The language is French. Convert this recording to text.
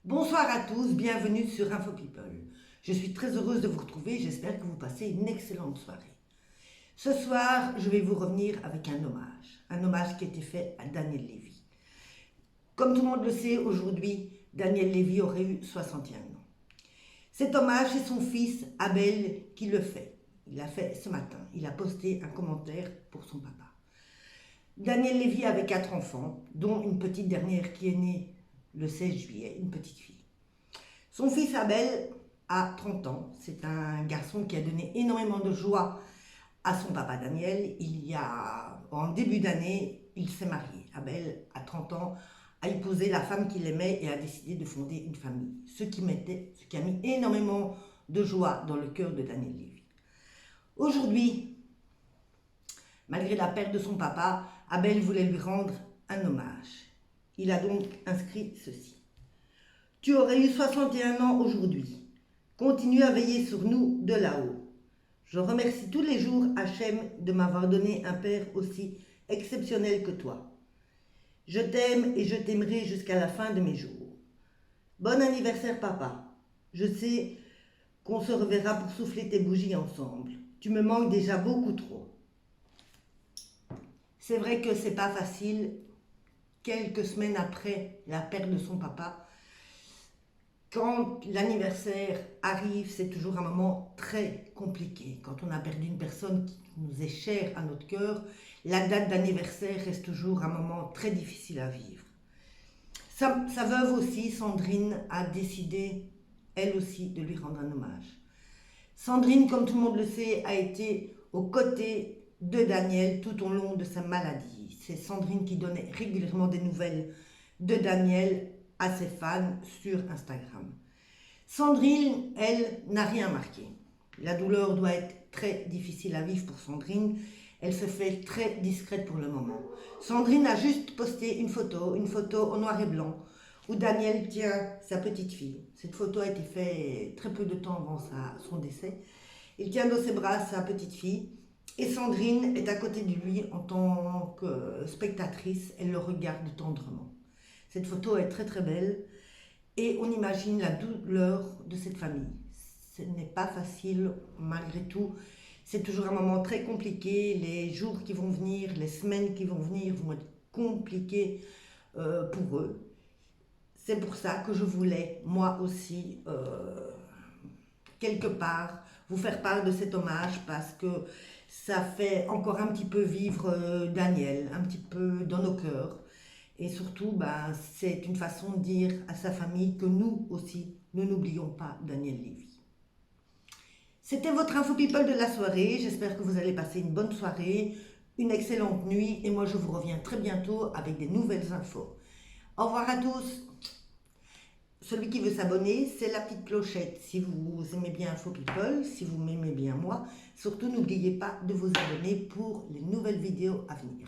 Bonsoir à tous, bienvenue sur Info People. Je suis très heureuse de vous retrouver, j'espère que vous passez une excellente soirée. Ce soir, je vais vous revenir avec un hommage qui a été fait à Daniel Lévy. Comme tout le monde le sait, aujourd'hui, Daniel Lévy aurait eu 61 ans. Cet hommage, c'est son fils Abel qui le fait. Il l'a fait ce matin, il a posté un commentaire pour son papa. Daniel Lévy avait 4 enfants, dont une petite dernière qui est née le 16 juillet, une petite fille. Son fils Abel a 30 ans, c'est un garçon qui a donné énormément de joie à son papa Daniel. En début d'année, il s'est marié. Abel, à 30 ans, a épousé la femme qu'il aimait et a décidé de fonder une famille. Ce qui a mis énormément de joie dans le cœur de Daniel Lévy. Aujourd'hui, malgré la perte de son papa, Abel voulait lui rendre un hommage. Il a donc inscrit ceci. « Tu aurais eu 61 ans aujourd'hui. Continue à veiller sur nous de là-haut. Je remercie tous les jours Hachem de m'avoir donné un père aussi exceptionnel que toi. Je t'aime et je t'aimerai jusqu'à la fin de mes jours. Bon anniversaire papa. Je sais qu'on se reverra pour souffler tes bougies ensemble. Tu me manques déjà beaucoup trop. » C'est vrai que c'est pas facile. Quelques semaines après la perte de son papa, quand l'anniversaire arrive, c'est toujours un moment très compliqué. Quand on a perdu une personne qui nous est chère à notre cœur, la date d'anniversaire reste toujours un moment très difficile à vivre. Sa veuve aussi, Sandrine, a décidé, elle aussi, de lui rendre un hommage. Sandrine, comme tout le monde le sait, a été aux côtés de Daniel tout au long de sa maladie. C'est Sandrine qui donnait régulièrement des nouvelles de Daniel à ses fans sur Instagram. Sandrine, elle, n'a rien marqué. La douleur doit être très difficile à vivre pour Sandrine. Elle se fait très discrète pour le moment. Sandrine a juste posté une photo en noir et blanc, où Daniel tient sa petite fille. Cette photo a été faite très peu de temps avant son décès. Il tient dans ses bras sa petite fille. Et Sandrine est à côté de lui en tant que spectatrice, elle le regarde tendrement. Cette photo est très très belle et on imagine la douleur de cette famille. Ce n'est pas facile malgré tout, c'est toujours un moment très compliqué, les jours qui vont venir, les semaines qui vont venir vont être compliquées pour eux. C'est pour ça que je voulais moi aussi quelque part vous faire part de cet hommage parce que ça fait encore un petit peu vivre Daniel, un petit peu dans nos cœurs. Et surtout, c'est une façon de dire à sa famille que nous aussi, ne n'oublions pas Daniel Lévy. C'était votre Info People de la soirée. J'espère que vous allez passer une bonne soirée, une excellente nuit. Et moi, je vous reviens très bientôt avec des nouvelles infos. Au revoir à tous. Celui qui veut s'abonner, c'est la petite clochette. Si vous aimez bien Info People, si vous m'aimez bien moi, surtout n'oubliez pas de vous abonner pour les nouvelles vidéos à venir.